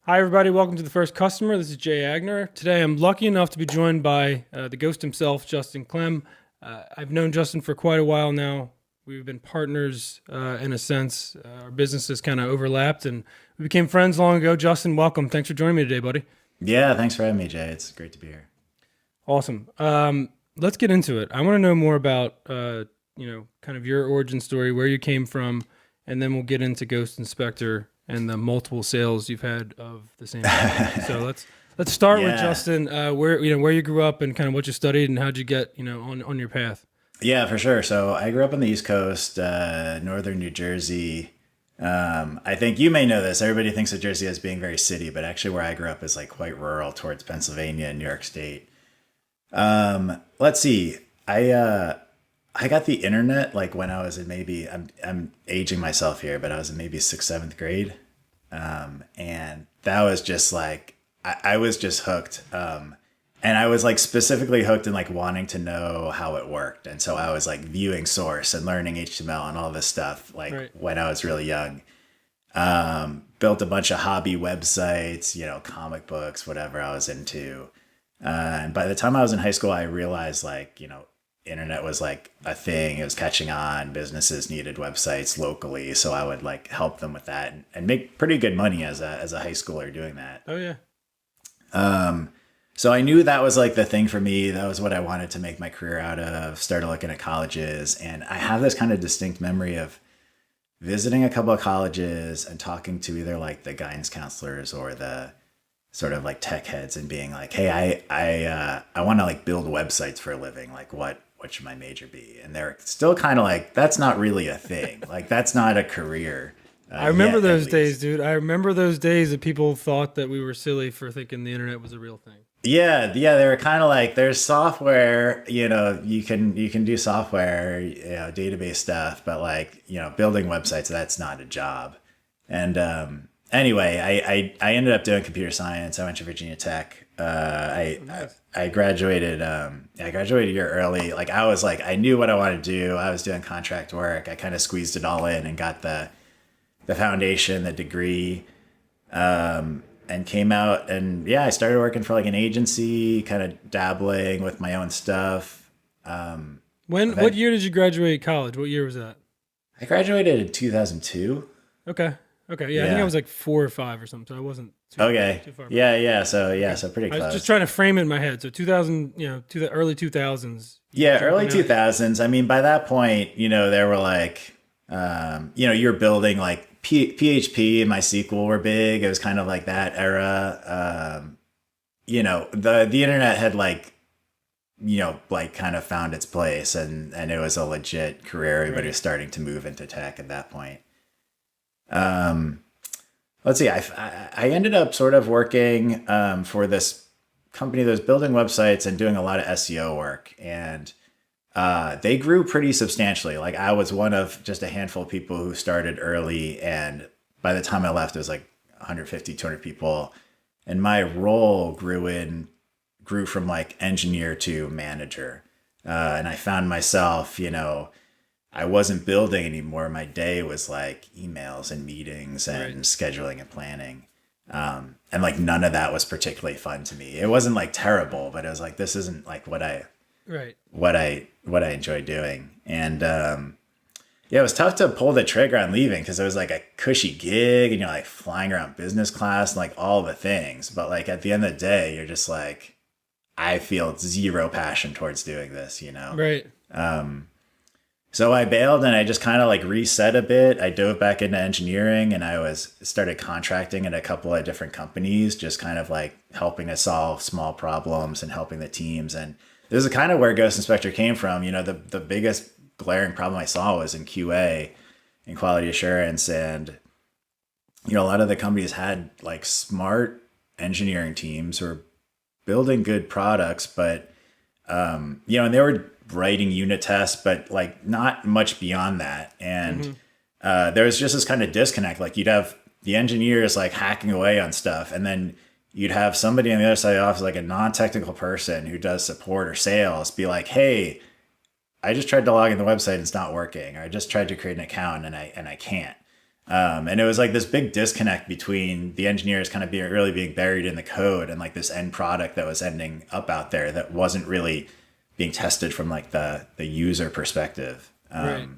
Hi, everybody. Welcome to The First Customer. This is Jay Agner. Today, I'm lucky enough to be joined by the ghost himself, Justin Klemm. I've known Justin for quite a while now. We've been partners in a sense. Our businesses kind of overlapped, and we became friends long ago. Justin, welcome. Thanks for joining me today, buddy. Yeah, thanks for having me, Jay. It's great to be here. Awesome. Let's get into it. I want to know more about, kind of your origin story, where you came from, and then we'll get into Ghost Inspector and the multiple sales you've had of the same company. So let's start with Justin, where you grew up and kind of what you studied and how'd you get on your path. Yeah, for sure. So I grew up on the East Coast, northern New Jersey. I think you may know this. Everybody thinks of Jersey as being very city, but actually where I grew up is like quite rural towards Pennsylvania and New York State. Let's see. I got the internet like when I was in maybe I'm aging myself here, but I was in maybe sixth, seventh grade. And that was just like I was just hooked. And I was like specifically hooked in like wanting to know how it worked. And so I was like viewing source and learning HTML and all this stuff like when I was really young. Built a bunch of hobby websites, comic books, whatever I was into. And by the time I was in high school, I realized like, internet was like a thing. It was catching on. Businesses needed websites locally. So I would like help them with that and make pretty good money as a high schooler doing that. Oh yeah. So I knew that was like the thing for me. That was what I wanted to make my career out of. Started looking at colleges, and I have this kind of distinct memory of visiting a couple of colleges and talking to either like the guidance counselors or the sort of like tech heads and being like, hey, I want to like build websites for a living. Like what should my major be? And they're still kind of like, that's not really a thing. Like that's not a career. I remember those days, dude. I remember those days that people thought that we were silly for thinking the internet was a real thing. Yeah. They were kind of like, there's software, you can do software, database stuff, but like, building websites, that's not a job. And anyway, I ended up doing computer science. I went to Virginia Tech. I graduated. I graduated a year early. Like I was like, I knew what I wanted to do. I was doing contract work. I kind of squeezed it all in and got the foundation, the degree, and came out. And yeah, I started working for like an agency, kind of dabbling with my own stuff. What year did you graduate college? What year was that? I graduated in 2002. Okay. Yeah, I think I was like 4 or 5 or something. So I wasn't too far back. Yeah. So pretty close. I was just trying to frame it in my head. So 2000, to the early 2000s. Yeah, early 2000s. I mean, by that point, there were like, you're building like PHP and MySQL were big. It was kind of like that era. The internet had like kind of found its place and it was a legit career. Everybody was starting to move into tech at that point. Let's see. I ended up sort of working for this company that was building websites and doing a lot of SEO work, and they grew pretty substantially. Like I was one of just a handful of people who started early, and by the time I left, it was like 150, 200 people, and my role grew from like engineer to manager, and I found myself, I wasn't building anymore. My day was like emails and meetings and scheduling and planning. And like none of that was particularly fun to me. It wasn't like terrible, but it was like, this isn't like what I enjoy doing. And, it was tough to pull the trigger on leaving because it was like a cushy gig and you're like flying around business class and like all the things. But like at the end of the day, you're just like, I feel zero passion towards doing this, Right. So I bailed and I just kind of like reset a bit. I dove back into engineering and I started contracting at a couple of different companies, just kind of like helping to solve small problems and helping the teams. And this is kind of where Ghost Inspector came from. The biggest glaring problem I saw was in QA, in quality assurance. And, a lot of the companies had like smart engineering teams who were building good products, but, and they were writing unit tests, but like not much beyond that. And there was just this kind of disconnect. Like you'd have the engineers like hacking away on stuff, and then you'd have somebody on the other side of the office, like a non-technical person who does support or sales, be like, hey, I just tried to log in the website and it's not working, or I just tried to create an account and I can't. And it was like this big disconnect between the engineers kind of being really being buried in the code and like this end product that was ending up out there that wasn't really being tested from like the user perspective. Right.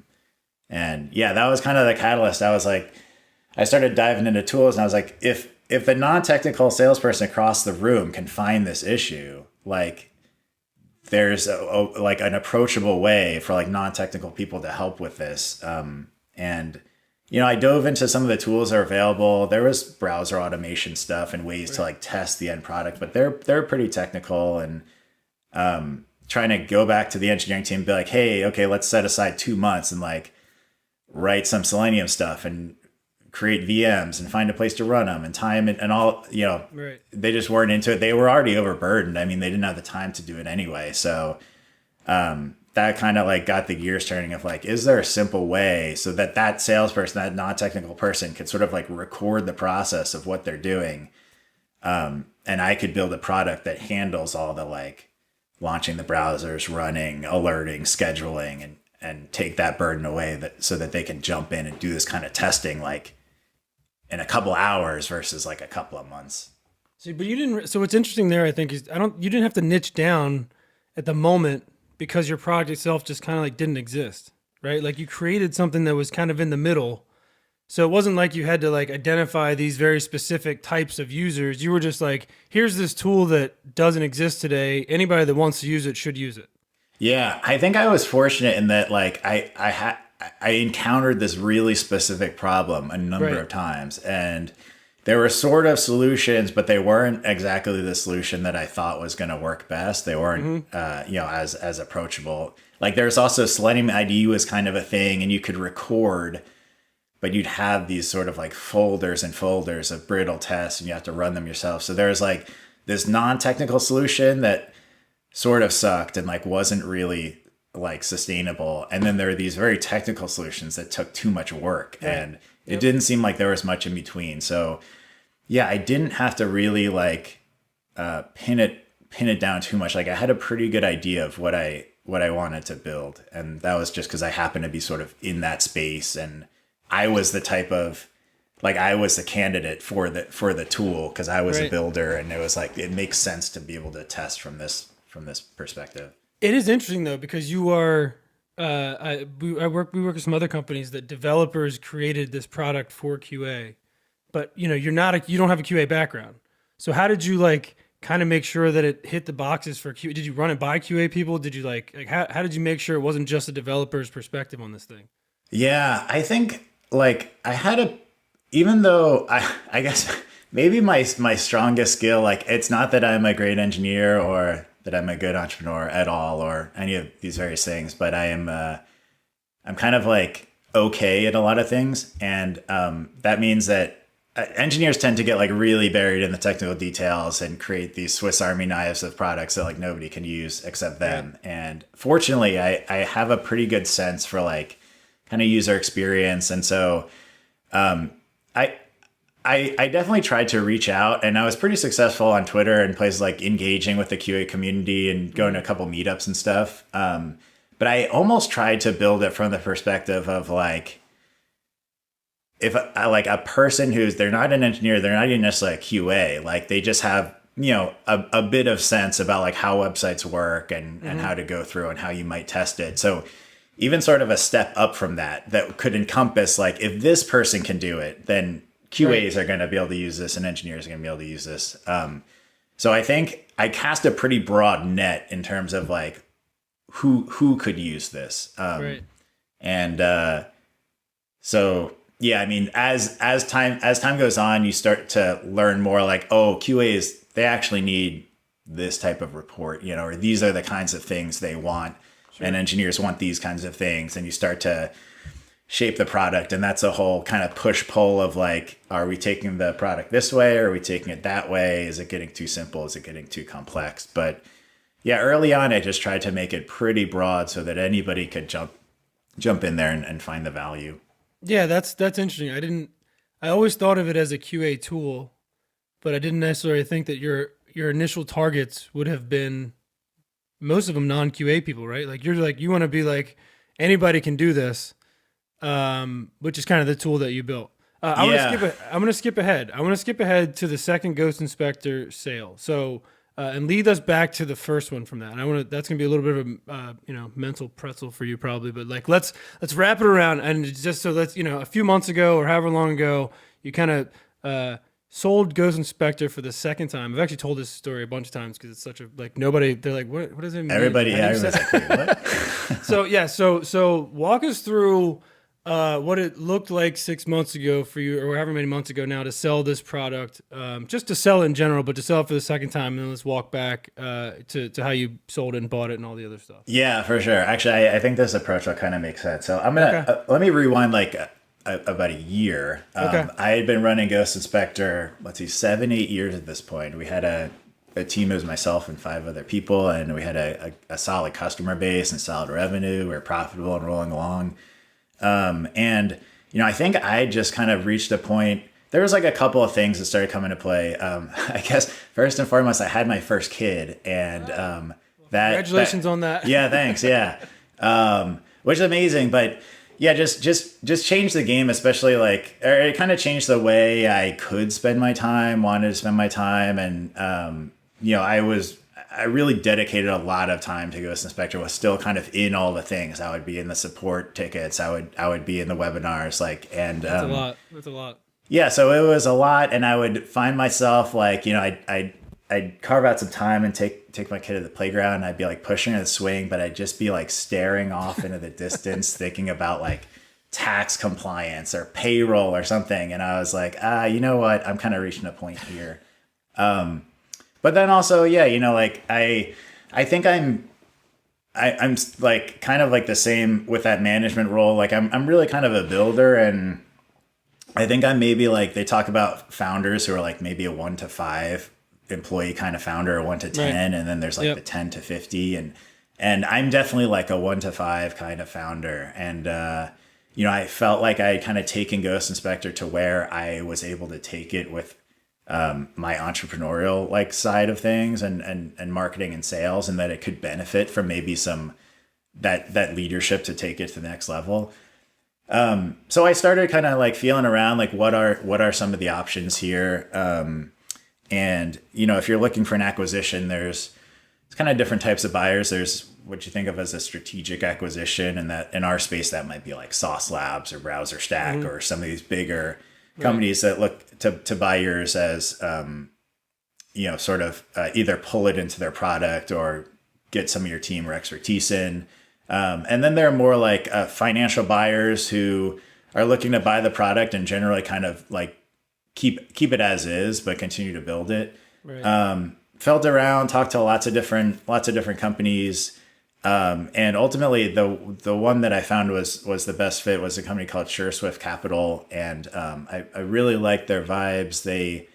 And yeah, that was kind of the catalyst. I was like, I started diving into tools and I was like, if the non-technical salesperson across the room can find this issue, like there's like an approachable way for like non-technical people to help with this. And I dove into some of the tools that are available. There was browser automation stuff and ways to like test the end product, but they're pretty technical. And trying to go back to the engineering team and be like, hey, okay, let's set aside 2 months and like write some Selenium stuff and create VMs and find a place to run them and time and all, Right. they just weren't into it. They were already overburdened. I mean, they didn't have the time to do it anyway. So that kind of like got the gears turning of like, is there a simple way so that salesperson, that non-technical person could sort of like record the process of what they're doing. And I could build a product that handles all the like launching the browsers, running, alerting, scheduling, and take that burden away so that they can jump in and do this kind of testing like in a couple hours versus like a couple of months. See, but you didn't. So what's interesting there, I think, is you didn't have to niche down at the moment because your product itself just kind of like didn't exist, right? Like you created something that was kind of in the middle. So it wasn't like you had to like identify these very specific types of users. You were just like, here's this tool that doesn't exist today. Anybody that wants to use it should use it. Yeah, I think I was fortunate in that like I encountered this really specific problem a number of times, and there were sort of solutions, but they weren't exactly the solution that I thought was going to work best. They weren't, as approachable. Like there's also Selenium IDE was kind of a thing, and you could record, but you'd have these sort of like folders and folders of brittle tests, and you have to run them yourself. So there's like this non-technical solution that sort of sucked and like wasn't really like sustainable. And then there are these very technical solutions that took too much work, and it didn't seem like there was much in between. So yeah, I didn't have to really like pin it down too much. Like I had a pretty good idea of what I wanted to build, and that was just because I happened to be sort of in that space, and I was the type of like I was the candidate for the tool because I was a builder, and it was like it makes sense to be able to test from this perspective. It is interesting though, because you are. We work with some other companies that developers created this product for QA, but you don't have a QA background. So how did you like kind of make sure that it hit the boxes for QA? Did you run it by QA people? Did you like how did you make sure it wasn't just a developer's perspective on this thing? Yeah, I think like I had even though I guess maybe my strongest skill, like it's not that I'm a great engineer or that I'm a good entrepreneur at all or any of these various things, but I'm kind of like okay at a lot of things. And that means that engineers tend to get like really buried in the technical details and create these Swiss Army knives of products that like nobody can use except them. And fortunately, I have a pretty good sense for like kind of user experience. And so I definitely tried to reach out, and I was pretty successful on Twitter and places like engaging with the QA community and going to a couple meetups and stuff. But I almost tried to build it from the perspective of like, if like a person they're not an engineer, they're not even necessarily a QA, like they just have, a bit of sense about like how websites work and how to go through and how you might test it. So even sort of a step up from that could encompass like, if this person can do it, then QAs are going to be able to use this and engineers are going to be able to use this. So I think I cast a pretty broad net in terms of like who could use this. And so, yeah, I mean, as time goes on, you start to learn more like, oh, QAs, they actually need this type of report, or these are the kinds of things they want. Sure. And engineers want these kinds of things. And you start to shape the product. And that's a whole kind of push pull of like, are we taking the product this way? Or are we taking it that way? Is it getting too simple? Is it getting too complex? But yeah, early on, I just tried to make it pretty broad so that anybody could jump in there and find the value. Yeah, that's interesting. I always thought of it as a QA tool, but I didn't necessarily think that your initial targets would have been most of them non-QA people, right? Like you want to be like, anybody can do this, which is kind of the tool that you built. Yeah. I'm gonna skip ahead. I want to skip ahead to the second Ghost Inspector sale. So, and lead us back to the first one from that. And I want to. That's gonna be a little bit of a mental pretzel for you probably. But like, let's wrap it around and just so let's a few months ago or however long ago you kind of sold Ghost Inspector for the second time. I've actually told this story a bunch of times because it's such a like nobody. They're like, what does it mean? Everybody, How do yeah, you say everybody's like, "Wait, what?" so yeah, so walk us through what it looked like 6 months ago for you, or however many months ago now, to sell this product, just to sell it in general, but to sell it for the second time, and then let's walk back to how you sold it and bought it and all the other stuff. Yeah, for sure. Actually, I think this approach will kind of make sense. So I'm gonna Okay. let me rewind like about a year. Okay. I had been running Ghost Inspector, let's see, 7, 8 years at this point. We had a team. It was myself and 5 other people, and we had a solid customer base and solid revenue. We were profitable and rolling along. And I think I just kind of reached a point. There was like a couple of things that started coming to play. I guess first and foremost, I had my first kid, and Congratulations on that. Yeah, thanks. Yeah, which is amazing. But yeah, just changed the game, especially like, or it kind of changed the way I could spend my time, wanted to spend my time, and I really dedicated a lot of time to Ghost Inspector. Was still kind of in all the things. I would be in the support tickets. I would be in the webinars. That's a lot. That's a lot. Yeah, so it was a lot, and I would find myself like, I'd carve out some time and take my kid to the playground, and I'd be like pushing her to the swing, but I'd just be like staring off into the distance, thinking about like tax compliance or payroll or something, and I was like, you know what, I'm kind of reaching a point here. But then also, yeah, like I think I'm like kind of like the same with that management role. Like I'm really kind of a builder, and I think I'm maybe like, they talk about founders who are like maybe a 1 to 5 employee kind of founder, or 1 to 10, Right. and then there's like Yep. the 10 to 50, and I'm definitely like a 1 to 5 kind of founder, and I felt like I had kind of taken Ghost Inspector to where I was able to take it with my entrepreneurial like side of things, and marketing and sales, and that it could benefit from maybe some that leadership to take it to the next level. So I started kind of like feeling around, like what are some of the options here. And if you're looking for an acquisition, there's kind of different types of buyers. There's what you think of as a strategic acquisition, and that in our space that might be like Sauce Labs or Browser Stack, or some of these bigger companies that look to buyers as sort of either pull it into their product or get some of your team or expertise in. And then there are more like financial buyers who are looking to buy the product and generally kind of like keep it as is, but continue to build it. Right. Felt around, talked to lots of different companies, and ultimately the one that I found was the best fit was a company called SureSwift Capital, and I really liked their vibes. They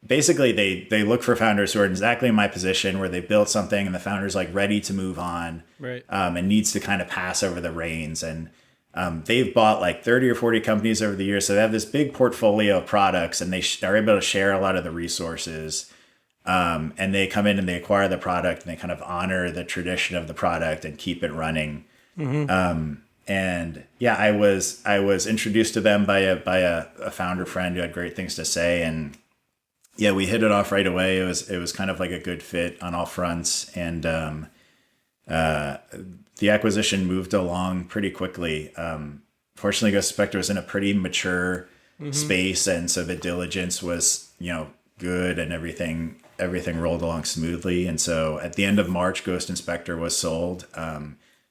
basically they look for founders who are exactly in my position, where they built something and the founder's like ready to move on, Right. and needs to kind of pass over the reins. And they've bought like 30 or 40 companies over the years, so they have this big portfolio of products, and they are able to share a lot of the resources. And they come in and they acquire the product, and they kind of honor the tradition of the product and keep it running. And yeah, I was introduced to them by a founder friend who had great things to say, and yeah, we hit it off right away. It was kind of like a good fit on all fronts, and the acquisition moved along pretty quickly. Fortunately, Ghost Inspector was in a pretty mature space, and so the diligence was good, and everything rolled along smoothly. And so at the end of March, Ghost Inspector was sold.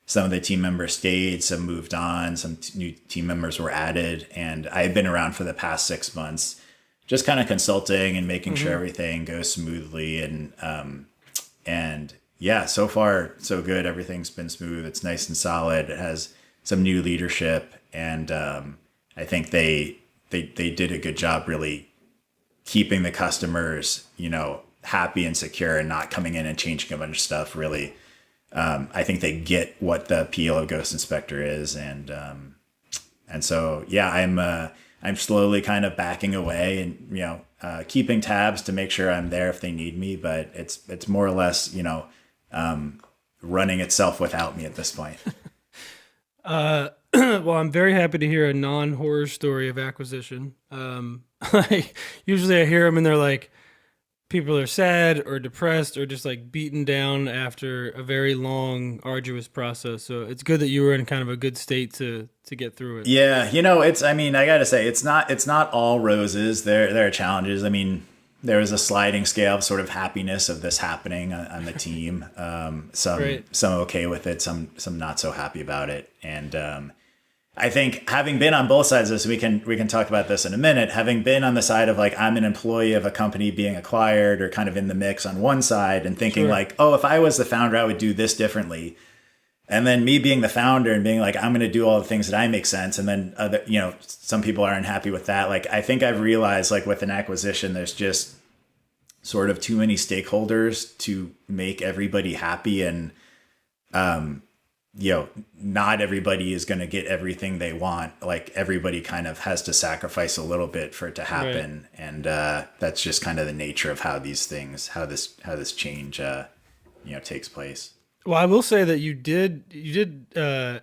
Some of the team members stayed, some moved on, some new team members were added, and I had been around for the past 6 months, just kind of consulting and making sure everything goes smoothly. And yeah, so far so good. Everything's been smooth. It's nice and solid. It has some new leadership, and I think they did a good job really keeping the customers, happy and secure, and not coming in and changing a bunch of stuff. Really, I think they get what the appeal of Ghost Inspector is, and so yeah, I'm slowly kind of backing away, and keeping tabs to make sure I'm there if they need me, but it's more or less running itself without me at this point. Well, I'm very happy to hear a non-horror story of acquisition. Like usually I hear them and they're like people are sad or depressed or just like beaten down after a very long, arduous process. So it's good that you were in kind of a good state to get through it. Yeah, it's. I mean, I gotta say, it's not all roses. There are challenges. I mean, there was a sliding scale of sort of happiness of this happening on the team. Right. Some okay with it, some not so happy about it, and I think having been on both sides of this, we can talk about this in a minute. Having been on the side of like I'm an employee of a company being acquired or kind of in the mix on one side and thinking Sure. like, oh, if I was the founder, I would do this differently. And then me being the founder and being like, I'm going to do all the things that I make sense. And then other, some people are unhappy with that. Like, I think I've realized like with an acquisition, there's just sort of too many stakeholders to make everybody happy. And, not everybody is going to get everything they want. Like everybody kind of has to sacrifice a little bit for it to happen. Right. And, that's just kind of the nature of how these things, how this change, takes place. Well, I will say that you did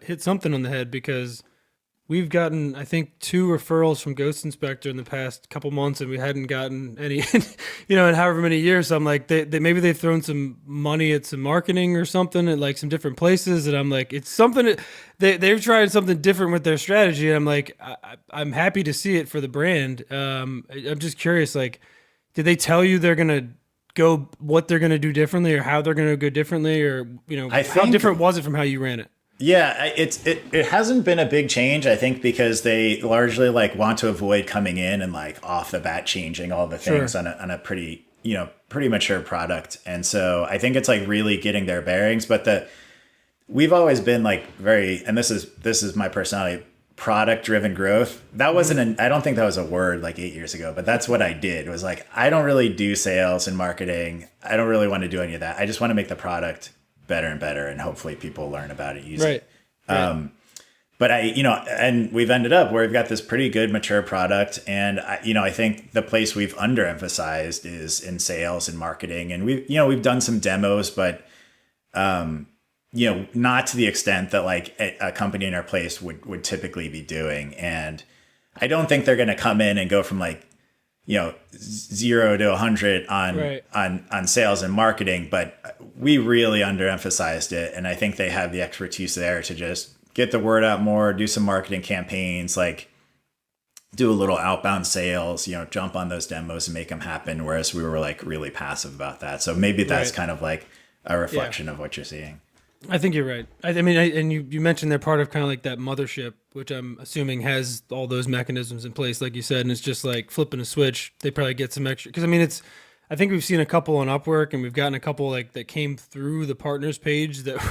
hit something on the head because we've gotten, I think, 2 referrals from Ghost Inspector in the past couple months, and we hadn't gotten any, in however many years. So I'm like, they maybe they've thrown some money at some marketing or something at like some different places, and I'm like, it's something they've tried something different with their strategy, and I'm like, I'm happy to see it for the brand. I'm just curious, like, did they tell you they're gonna go what they're gonna do differently, or how they're gonna go differently, or how different was it from how you ran it? Yeah, it hasn't been a big change, I think, because they largely like want to avoid coming in and like off the bat changing all the things. Sure. on a pretty mature product. And so I think it's like really getting their bearings, but we've always been like very, and this is my personality, product driven growth. That wasn't I don't think that was a word like 8 years ago, but that's what I did. It was like, I don't really do sales and marketing. I don't really want to do any of that. I just want to make the product better and better, and hopefully people learn about it, use it. Right. But and we've ended up where we've got this pretty good mature product. And I think the place we've underemphasized is in sales and marketing. And we've done some demos, but, not to the extent that like a company in our place would typically be doing. And I don't think they're going to come in and go from like, 0 to 100 on sales and marketing, but we really underemphasized it. And I think they have the expertise there to just get the word out more, do some marketing campaigns, like do a little outbound sales, jump on those demos and make them happen. Whereas we were like really passive about that. So maybe that's kind of like a reflection of what you're seeing. I think you're right. I mean, and you mentioned they're part of kind of like that mothership, which I'm assuming has all those mechanisms in place, like you said, and it's just like flipping a switch. They probably get some extra, because I mean, I think we've seen a couple on Upwork, and we've gotten a couple like that came through the partners page that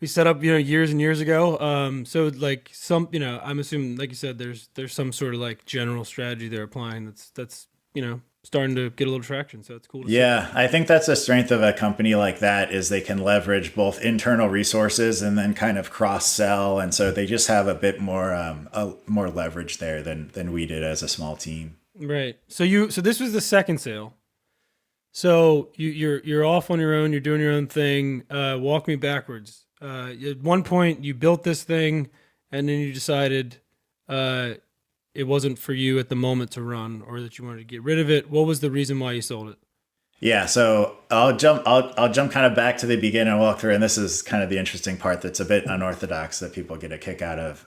we set up, years and years ago. So like some, I'm assuming, like you said, there's some sort of like general strategy they're applying that's starting to get a little traction. So it's cool to see. I think that's the strength of a company like that, is they can leverage both internal resources and then kind of cross sell. And so they just have a bit more, more leverage there than we did as a small team. Right. So this was the second sale. So you're off on your own. You're doing your own thing. Walk me backwards. At one point you built this thing, and then you decided, it wasn't for you at the moment to run, or that you wanted to get rid of it. What was the reason why you sold it? Yeah, so I'll jump kind of back to the beginning and walk through, and this is kind of the interesting part that's a bit unorthodox that people get a kick out of.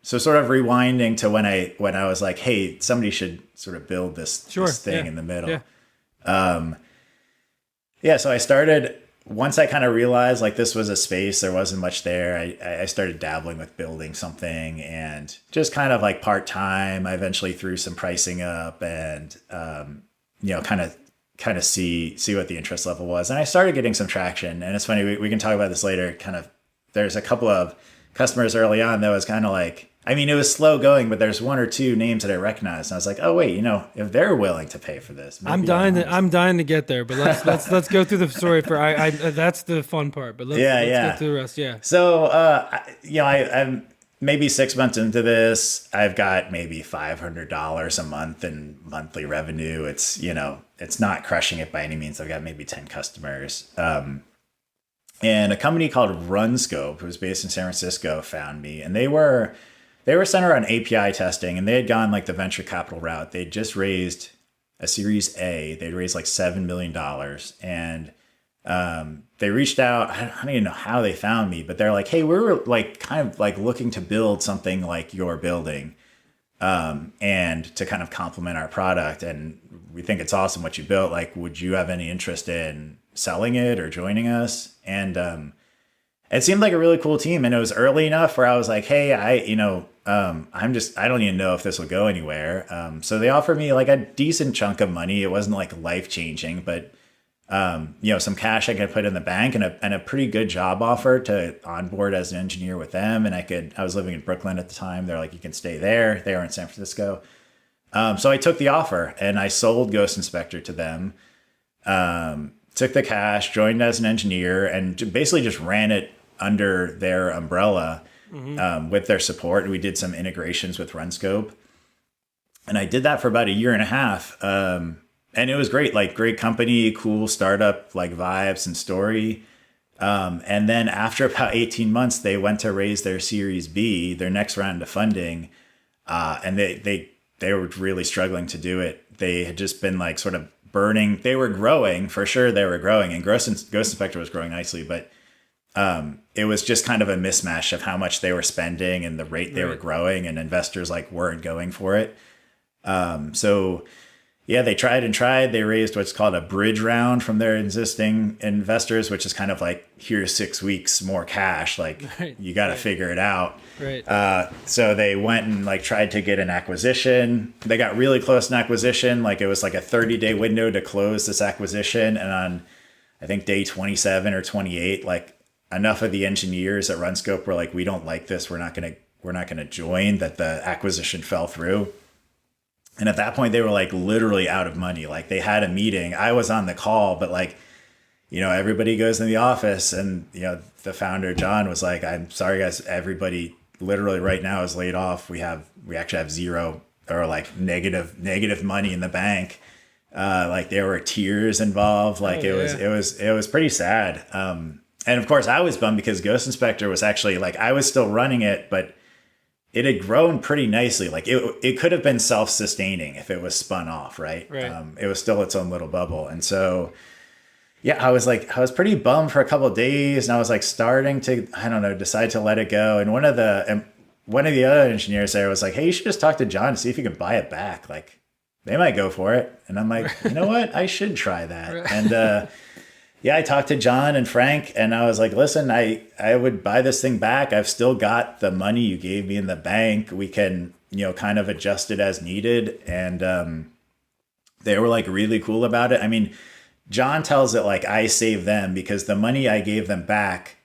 So sort of rewinding to when I was like, hey, somebody should sort of build this thing in the middle. Yeah. So I started, once I kind of realized like this was a space, there wasn't much there. I started dabbling with building something, and just kind of like part-time. I eventually threw some pricing up and, kind of see what the interest level was. And I started getting some traction, and it's funny, we can talk about this later. Kind of, there's a couple of customers early on that was kind of like, I mean, it was slow going, but there's 1 or 2 names that I recognized, and I was like, "Oh wait, if they're willing to pay for this, I'm dying to get there." But let's go through the story for that's the fun part. But let's get through the rest. Yeah. So I'm maybe 6 months into this. I've got maybe $500 a month in monthly revenue. It's not crushing it by any means. I've got maybe 10 customers. And a company called RunScope, who was based in San Francisco, found me, and they were centered on API testing, and they had gone like the venture capital route. They'd just raised a Series A. They'd raised like $7 million, and they reached out. I don't even know how they found me, but they're like, "Hey, we're like kind of like looking to build something like you're building, and to kind of complement our product. And we think it's awesome what you built. Like, would you have any interest in selling it or joining us?" And it seemed like a really cool team, and it was early enough where I was like, "Hey, I don't even know if this will go anywhere." So they offered me like a decent chunk of money. It wasn't like life changing, but some cash I could put in the bank, and a pretty good job offer to onboard as an engineer with them. And I was living in Brooklyn at the time. They're like, "You can stay there." They were in San Francisco. So I took the offer and I sold Ghost Inspector to them. Took the cash, joined as an engineer, and basically just ran it under their umbrella, with their support. We did some integrations with RunScope, and I did that for about a year and a half. And it was great, like great company, cool startup, like vibes and story. And then after about 18 months, they went to raise their Series B, their next round of funding. And they were really struggling to do it. They had just been like sort of burning. They were growing, for sure. They were growing, and Ghost Inspector was growing nicely, but it was just kind of a mismatch of how much they were spending and the rate they were growing, and investors like weren't going for it. So yeah, they tried and tried. They raised what's called a bridge round from their existing investors, which is kind of like, here's 6 weeks more cash. Like, you got to figure it out. Right. So they went and like tried to get an acquisition. They got really close to an acquisition. Like, it was like a 30-day window to close this acquisition. And on, I think, day 27 or 28, like enough of the engineers at RunScope were like, "We don't like this. We're not going to join," that the acquisition fell through. And at that point, they were like literally out of money. Like, they had a meeting. I was on the call, but like, everybody goes in the office, and, the founder, John, was like, "I'm sorry, guys. Everybody literally right now is laid off. We actually have zero or like negative money in the bank." Like, there were tears involved. Like, it was pretty sad. And of course I was bummed because Ghost Inspector was actually like, I was still running it, but it had grown pretty nicely. Like, it could have been self-sustaining if it was spun off, right? It was still its own little bubble. And so, yeah, I was pretty bummed for a couple of days, and I was like starting to, I don't know, decide to let it go. And one of the other engineers there was like, "Hey, you should just talk to John to see if you can buy it back. Like, they might go for it." And I'm like, "You know what? I should try that." And, yeah, I talked to John and Frank, and I was like, "Listen, I would buy this thing back. I've still got the money you gave me in the bank. We can, kind of adjust it as needed." And they were like really cool about it. I mean, John tells it like I saved them, because the money I gave them back,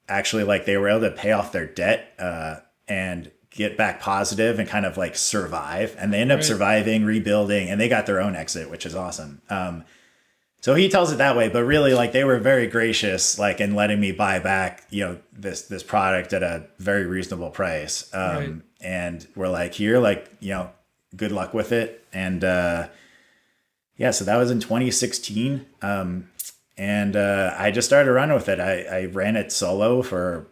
actually, like, they were able to pay off their debt and get back positive and kind of like survive. And they end up surviving, rebuilding, and they got their own exit, which is awesome. So he tells it that way, but really, like, they were very gracious, like, in letting me buy back, this product at a very reasonable price. And we're like, "Here, like, good luck with it." And, yeah, so that was in 2016. And I just started running with it. I ran it solo for,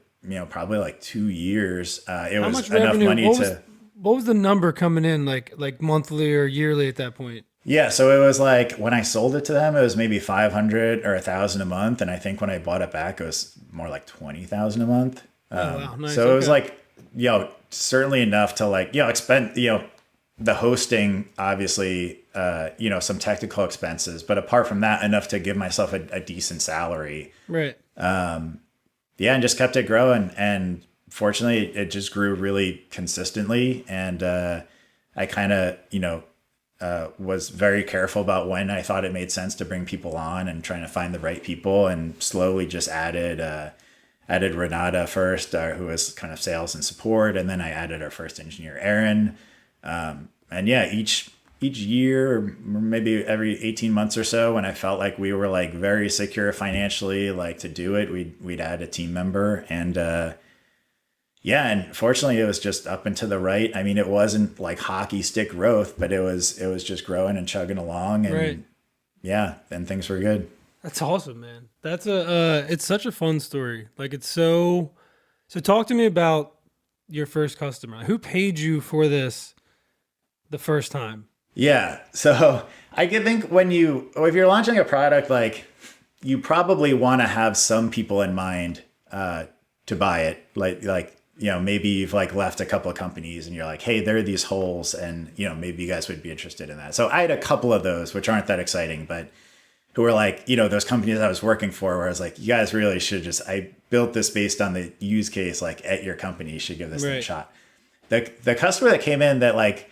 probably like 2 years. It How was much enough revenue? money to... What was the number coming in, like monthly or yearly at that point? Yeah, so it was like, when I sold it to them, it was maybe 500 or 1,000 a month, and I think when I bought it back, it was more like 20,000 a month. Wow, nice. So it was like, certainly enough to like, expend, the hosting, obviously, some technical expenses, but apart from that, enough to give myself a decent salary. Right. Yeah, and just kept it growing, and fortunately, it just grew really consistently, and I kind of, was very careful about when I thought it made sense to bring people on, and trying to find the right people, and slowly just added Renata first, who was kind of sales and support. And then I added our first engineer, Aaron. And yeah, each year, or maybe every 18 months or so, when I felt like we were like very secure financially, like to do it, we'd add a team member. And, yeah, and fortunately, it was just up and to the right. I mean, it wasn't like hockey stick growth, but it was just growing and chugging along, and yeah, then things were good. That's awesome, man. That's it's such a fun story. Like it's so talk to me about your first customer. Who paid you for this the first time? Yeah. So I can think if you're launching a product, like you probably want to have some people in mind to buy it. Maybe you've like left a couple of companies and you're like, hey, there are these holes, and maybe you guys would be interested in that. So I had a couple of those, which aren't that exciting, but who were like, those companies I was working for, where I was like, you guys really should I built this based on the use case, like at your company, you should give this thing a shot. The customer that came in that like,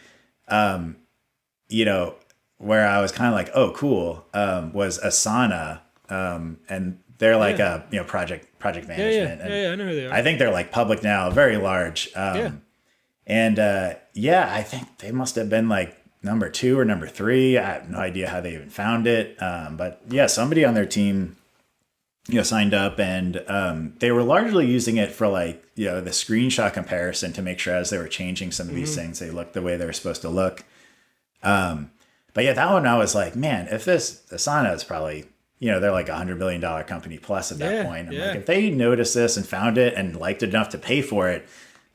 where I was kind of like, oh, cool, was Asana. And they're like project management. I know who they are. I think they're like public now, very large. And I think they must have been like number 2 or number 3. I have no idea how they even found it. But yeah, somebody on their team, signed up, and they were largely using it for like, the screenshot comparison to make sure as they were changing some of these things, they looked the way they were supposed to look. But yeah, that one I was like, man, if this Asana is probably, they're like $100 billion company plus at that point. I'm like, if they noticed this and found it and liked it enough to pay for it,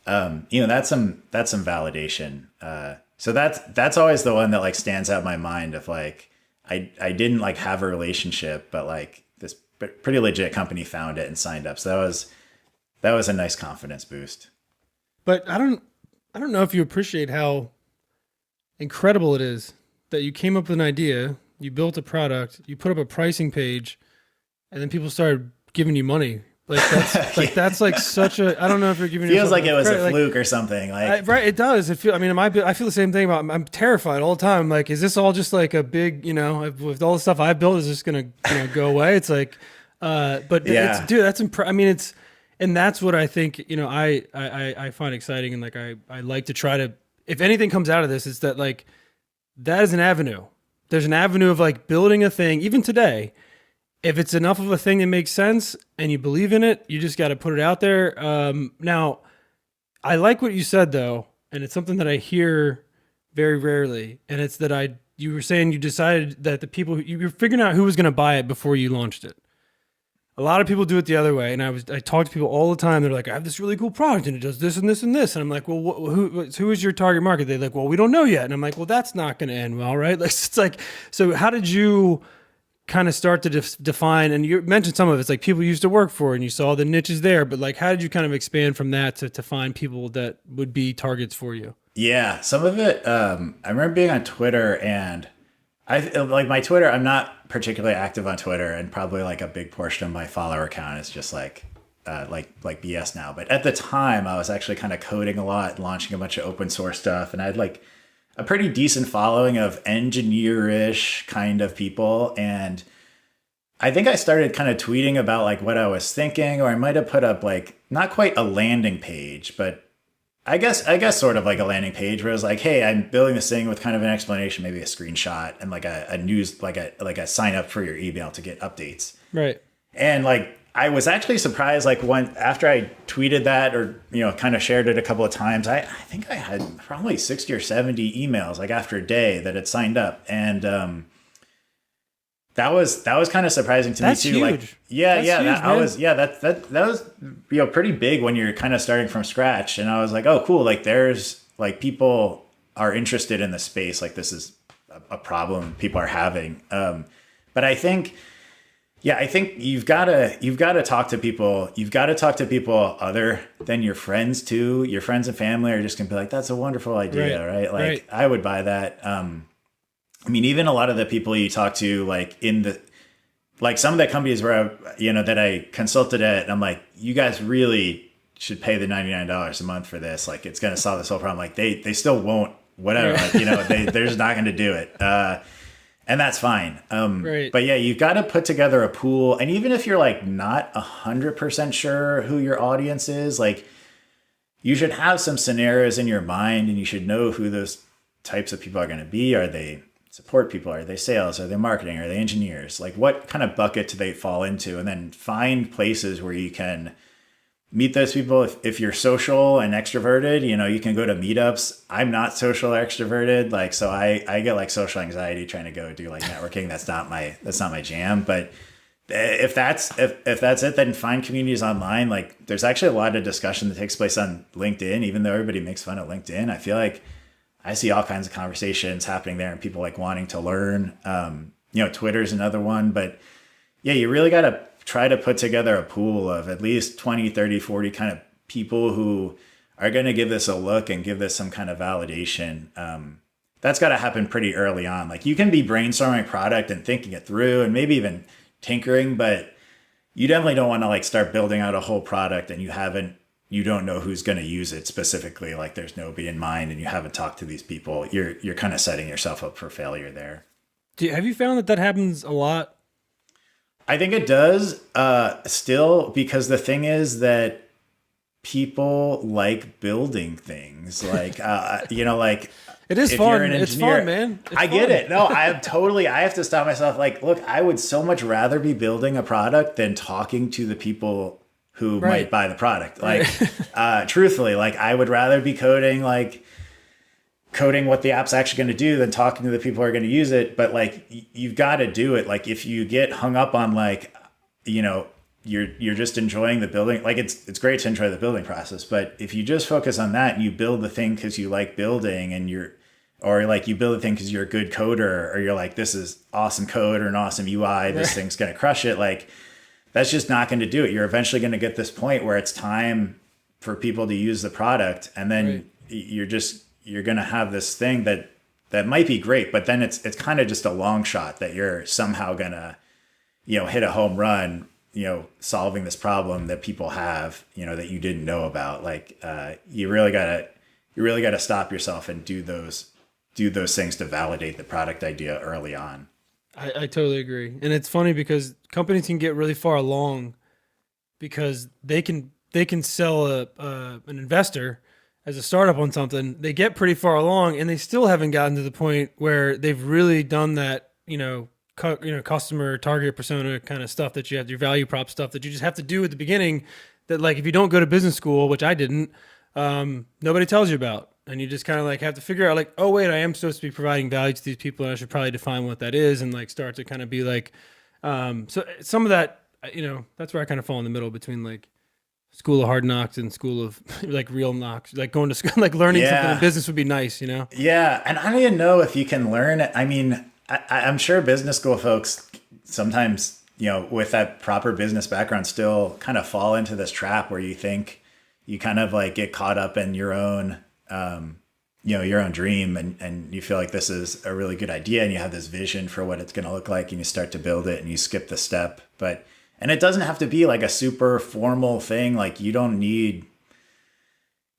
that's some validation. So that's always the one that like stands out in my mind of like, I didn't like have a relationship, but like this pretty legit company found it and signed up. So that was a nice confidence boost. But I don't know if you appreciate how incredible it is that you came up with an idea, you built a product, you put up a pricing page, and then people started giving you money. Like that's that's like such a, I don't know if you're giving feels like it was a fluke or something. Like right, it does. I feel the same thing about. I'm terrified all the time. Like, is this all just like a big, with all the stuff I built, is this gonna go away? It's like, but yeah, that's I mean, it's, and that's what I think. I find exciting, and like I like to try to, if anything comes out of this, is that like that is an avenue. There's an avenue of like building a thing, even today. If it's enough of a thing that makes sense and you believe in it, you just got to put it out there. Now, I like what you said though, and it's something that I hear very rarely, and it's that you were saying you decided that the people, you were figuring out who was going to buy it before you launched it. A lot of people do it the other way, and I talk to people all the time. They're like, I have this really cool product, and it does this and this and this. And I'm like, well, who is your target market? They're like, well, we don't know yet. And I'm like, well, that's not going to end well, right? Like, it's like, so how did you kind of start to define, and you mentioned some of it's like people you used to work for and you saw the niches there, but like how did you kind of expand from that to find people that would be targets for you? Yeah, some of it, I remember being on Twitter, and I like my Twitter, I'm not particularly active on Twitter, and probably like a big portion of my follower count is just like BS now. But at the time I was actually kind of coding a lot and launching a bunch of open source stuff, and I had like a pretty decent following of engineer-ish kind of people. And I think I started kind of tweeting about like what I was thinking, or I might have put up like not quite a landing page, but I guess sort of like a landing page where I was like, hey, I'm building this thing with kind of an explanation, maybe a screenshot, and like a news, like a sign up for your email to get updates. Right. And like, I was actually surprised, like after I tweeted that, or, kind of shared it a couple of times, I think I had probably 60 or 70 emails like after a day that had signed up. And, that was kind of surprising to me too. Huge. Like, that was, pretty big when you're kind of starting from scratch. And I was like, oh, cool. Like there's like people are interested in the space. Like this is a problem people are having. But I think you've got to talk to people. You've got to talk to people other than your friends too. Your friends and family are just gonna be like, "That's a wonderful idea, right?" Like, I would buy that. I mean, even a lot of the people you talk to, like some of the companies where that I consulted at, and I'm like, "You guys really should pay the $99 a month for this. Like, it's gonna solve this whole problem." Like, they still won't. Whatever. Like, they're just not gonna do it. And that's fine. But yeah, you've got to put together a pool. And even if you're like not 100% sure who your audience is, like you should have some scenarios in your mind, and you should know who those types of people are going to be. Are they support people? Are they sales? Are they marketing? Are they engineers? Like what kind of bucket do they fall into? And then find places where you can meet those people. If you're social and extroverted, you can go to meetups. I'm not social or extroverted. Like, so I get like social anxiety trying to go do like networking. That's not my jam, but if that's it, then find communities online. Like there's actually a lot of discussion that takes place on LinkedIn, even though everybody makes fun of LinkedIn. I feel like I see all kinds of conversations happening there and people like wanting to learn. Twitter's another one, but yeah, you really got to try to put together a pool of at least 20, 30, 40 kind of people who are going to give this a look and give this some kind of validation. That's got to happen pretty early on. Like you can be brainstorming product and thinking it through and maybe even tinkering, but you definitely don't want to like start building out a whole product and you don't know who's going to use it specifically. Like there's nobody in mind and you haven't talked to these people. You're kind of setting yourself up for failure there. Have you found that happens a lot? I think it does still, because the thing is that people like building things like, like it is fun. It's fun, man. I get it. No, I have to stop myself. Like, look, I would so much rather be building a product than talking to the people who might buy the product. Like, truthfully, like I would rather be coding what the app's actually going to do than talking to the people who are going to use it. But like, you've got to do it. Like if you get hung up on like, you're just enjoying the building. Like it's great to enjoy the building process, but if you just focus on that and you build the thing because you like building and you build the thing because you're a good coder, or you're like, this is awesome code or an awesome UI, this thing's going to crush it. Like that's just not going to do it. You're eventually going to get this point where it's time for people to use the product. And then you're going to have this thing that might be great, but then it's kind of just a long shot that you're somehow going to, hit a home run, solving this problem that people have, that you didn't know about. Like, you really gotta stop yourself and do those things to validate the product idea early on. I totally agree. And it's funny because companies can get really far along because they can sell an investor as a startup on something. They get pretty far along and they still haven't gotten to the point where they've really done that, customer target persona kind of stuff that you have, your value prop stuff that you just have to do at the beginning, that like if you don't go to business school, which I didn't, nobody tells you about. And you just kind of like have to figure out like, oh wait, I am supposed to be providing value to these people and I should probably define what that is and like start to kind of be like, so some of that, that's where I kind of fall in the middle between like school of hard knocks and school of like real knocks, like going to school, like learning something in business would be nice, Yeah. And I don't even know if you can learn it. I mean, I'm sure business school folks sometimes, with that proper business background still kind of fall into this trap where you think you kind of like get caught up in your own, your own dream and you feel like this is a really good idea and you have this vision for what it's going to look like and you start to build it and you skip the step. And it doesn't have to be like a super formal thing. Like you don't need,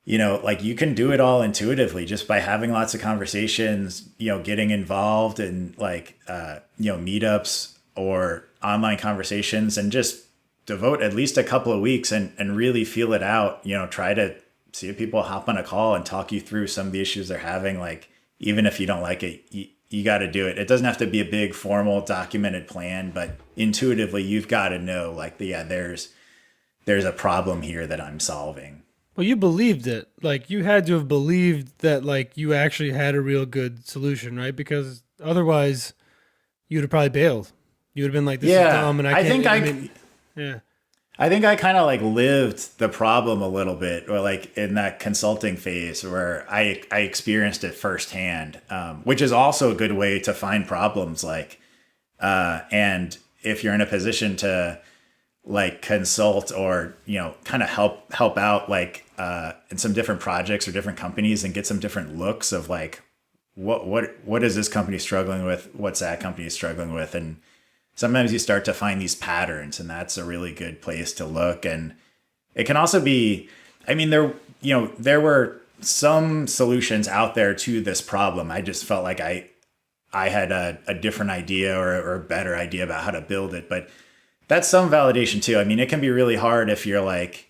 like you can do it all intuitively just by having lots of conversations, getting involved in like, meetups or online conversations and just devote at least a couple of weeks and really feel it out, try to see if people hop on a call and talk you through some of the issues they're having. Like, even if you don't like it, you got to do it. It doesn't have to be a big formal documented plan, but intuitively you've got to know like, there's a problem here that I'm solving. Well, you believed it. Like you had to have believed that like you actually had a real good solution, right? Because otherwise you'd have probably bailed. You would have been like, this is dumb and I can't. I think I kind of like lived the problem a little bit, or like in that consulting phase where I experienced it firsthand, which is also a good way to find problems. Like, and if you're in a position to like consult or, kind of help out like, in some different projects or different companies and get some different looks of like, what is this company struggling with? What's that company struggling with? And sometimes you start to find these patterns and that's a really good place to look. And it can also be, I mean, there were some solutions out there to this problem. I just felt like I had a different idea or a better idea about how to build it, but that's some validation too. I mean, it can be really hard if you're like,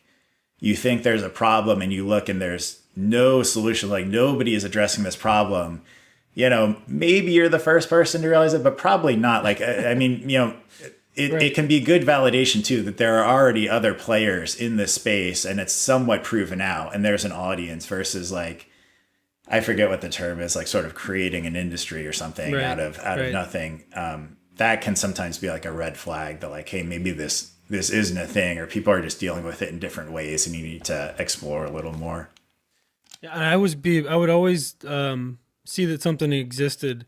you think there's a problem and you look and there's no solution, like nobody is addressing this problem. Maybe you're the first person to realize it, but probably not. Like, I mean, it can be good validation too, that there are already other players in this space and it's somewhat proven out and there's an audience versus like, I forget what the term is, like sort of creating an industry or something out of nothing. that can sometimes be like a red flag that like, hey, maybe this isn't a thing, or people are just dealing with it in different ways, and you need to explore a little more. Yeah, and I would always see that something existed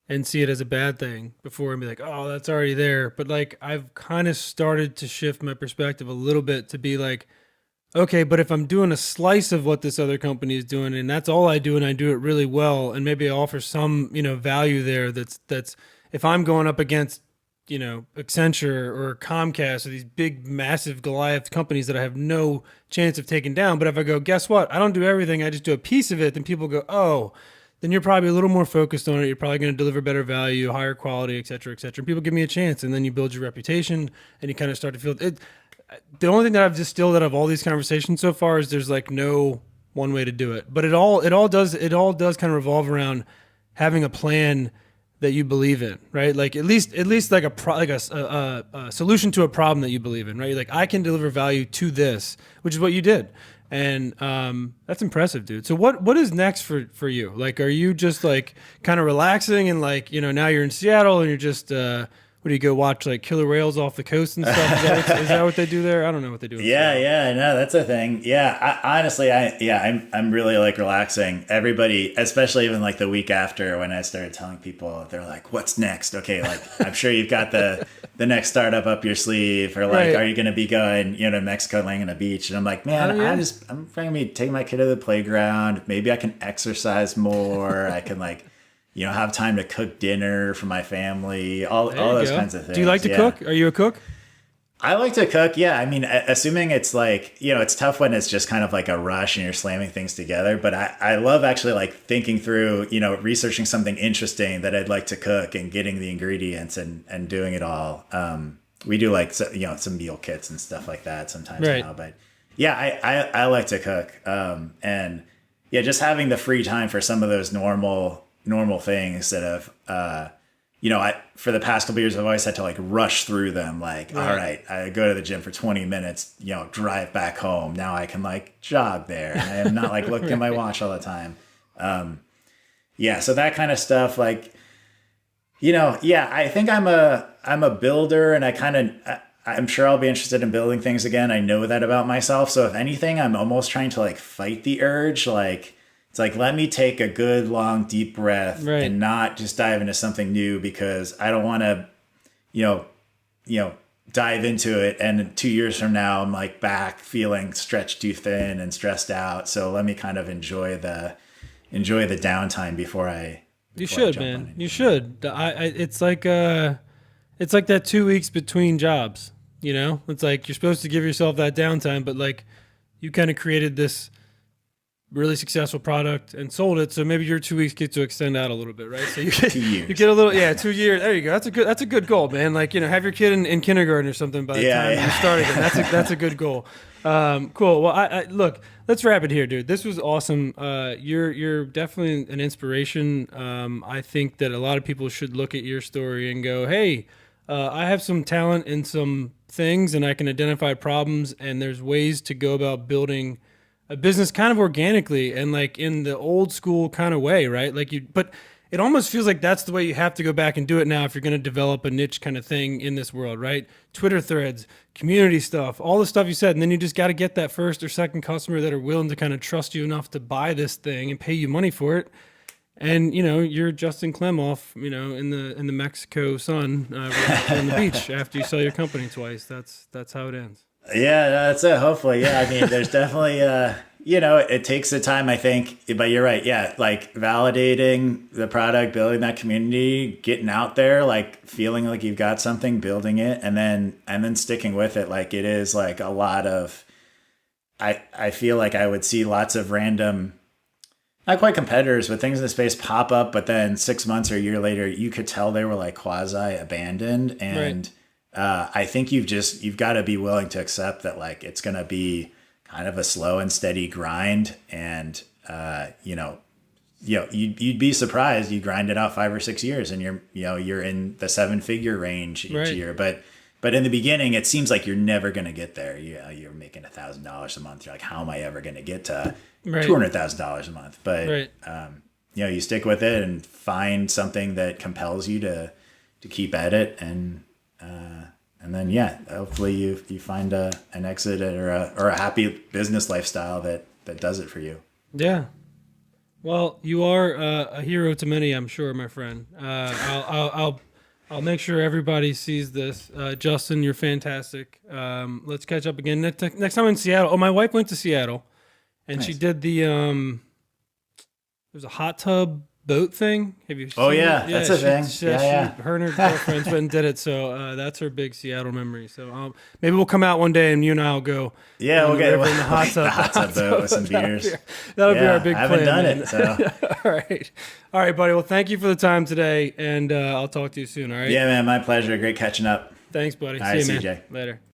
and see it as a bad thing before and be like, oh, that's already there. But like, I've kind of started to shift my perspective a little bit to be like, okay, but if I'm doing a slice of what this other company is doing, and that's all I do, and I do it really well, and maybe I offer some, value there. That's if I'm going up against, Accenture or Comcast or these big, massive Goliath companies that I have no chance of taking down. But if I go, guess what? I don't do everything. I just do a piece of it. Then people go, oh, then you're probably a little more focused on it. You're probably going to deliver better value, higher quality, et cetera, et cetera. And people give me a chance, and then you build your reputation, and you kind of start to feel it. The only thing that I've distilled out of all these conversations so far is there's like no one way to do it, but it all does kind of revolve around having a plan that you believe in, right? Like at least like a solution to a problem that you believe in, right? You're like, I can deliver value to this, which is what you did. And that's impressive, dude. So what is next for you? Like, are you just like kind of relaxing and like, now you're in Seattle and you're just what do you go watch like killer whales off the coast and stuff? Is that what they do there? I don't know what they do. Yeah, no, that's a thing. Yeah, I'm really like relaxing. Everybody, especially even like the week after when I started telling people, they're like, "What's next?" Okay, like I'm sure you've got the next startup up your sleeve, or like, right. Are you going to be going, to Mexico, laying on a beach? And I'm like, man, I'm going to be taking my kid to the playground. Maybe I can exercise more. I can like. Have time to cook dinner for my family, all those kinds of things. Do you like to cook? Are you a cook? I like to cook. Yeah. I mean, assuming it's like, it's tough when it's just kind of like a rush and you're slamming things together. But I love actually like thinking through, researching something interesting that I'd like to cook and getting the ingredients and doing it all. We do like, some meal kits and stuff like that sometimes now. But yeah, I like to cook. And yeah, just having the free time for some of those normal things that have, for the past couple of years, I've always had to like rush through them. Like, all right, I go to the gym for 20 minutes, drive back home. Now I can like jog there. And I am not like looking at my watch all the time. So that kind of stuff, like, I think I'm a builder, and I'm sure I'll be interested in building things again. I know that about myself. So if anything, I'm almost trying to like fight the urge, like, it's like, let me take a good, long, deep breath and not just dive into something new, because I don't want to, dive into it. And 2 years from now, I'm like back feeling stretched too thin and stressed out. So let me kind of enjoy the downtime before I. You should, man. You should. It's like that 2 weeks between jobs. It's like you're supposed to give yourself that downtime, but like you kind of created this really successful product and sold it, so maybe your 2 weeks get to extend out a little bit, right? So you get 2 years. You get a little 2 years. There you go. That's a good goal, man. Like have your kid in kindergarten or something by the time you start again. That's a good goal. Cool. Well, I look. Let's wrap it here, dude. This was awesome. You're definitely an inspiration. I think that a lot of people should look at your story and go, hey, I have some talent in some things, and I can identify problems, and there's ways to go about building a business kind of organically and like in the old school kind of way, right? But it almost feels like that's the way you have to go back and do it now if you're going to develop a niche kind of thing in this world, right? Twitter threads, community stuff, all the stuff you said. And then you just got to get that first or second customer that are willing to kind of trust you enough to buy this thing and pay you money for it. And, you're Justin Klemm off, in the Mexico sun on the beach after you sell your company twice. That's how it ends. Yeah, that's it. Hopefully. Yeah. I mean, there's definitely, it takes the time, I think, but you're right. Yeah. Like validating the product, building that community, getting out there, like feeling like you've got something, building it, and then sticking with it. Like it is like a lot of, I feel like I would see lots of random, not quite competitors, but things in the space pop up, but then 6 months or a year later, you could tell they were like quasi abandoned. And, I think you've got to be willing to accept that like it's going to be kind of a slow and steady grind, and you'd be surprised you grind it out 5 or 6 years and you're in the 7-figure range each year, but in the beginning it seems like you're never going to get there. You're making $1,000 a month. You're like, how am I ever going to get to $200,000 a month? But you stick with it and find something that compels you to keep at it, and then hopefully you find an exit or a happy business lifestyle that does it for you. Yeah. Well, you are a hero to many, I'm sure, my friend. I'll make sure everybody sees this. Justin, you're fantastic. Let's catch up again next time in Seattle. Oh, my wife went to Seattle, and she Nice. did there's a hot tub boat thing. Have you seen Oh yeah, it? that's a thing. Her and her girlfriends went and did it. So that's her big Seattle memory. So maybe we'll come out one day and you and I'll go. Yeah, down we'll the get river in the hot tub. the hot tub boat with some beers. That'll be our big I haven't plan. done Man. it, so All right, buddy. Well, thank you for the time today, and I'll talk to you soon. All right. yeah, man, my pleasure. Great catching up. Thanks, buddy. All right, See you, man. CJ. Later.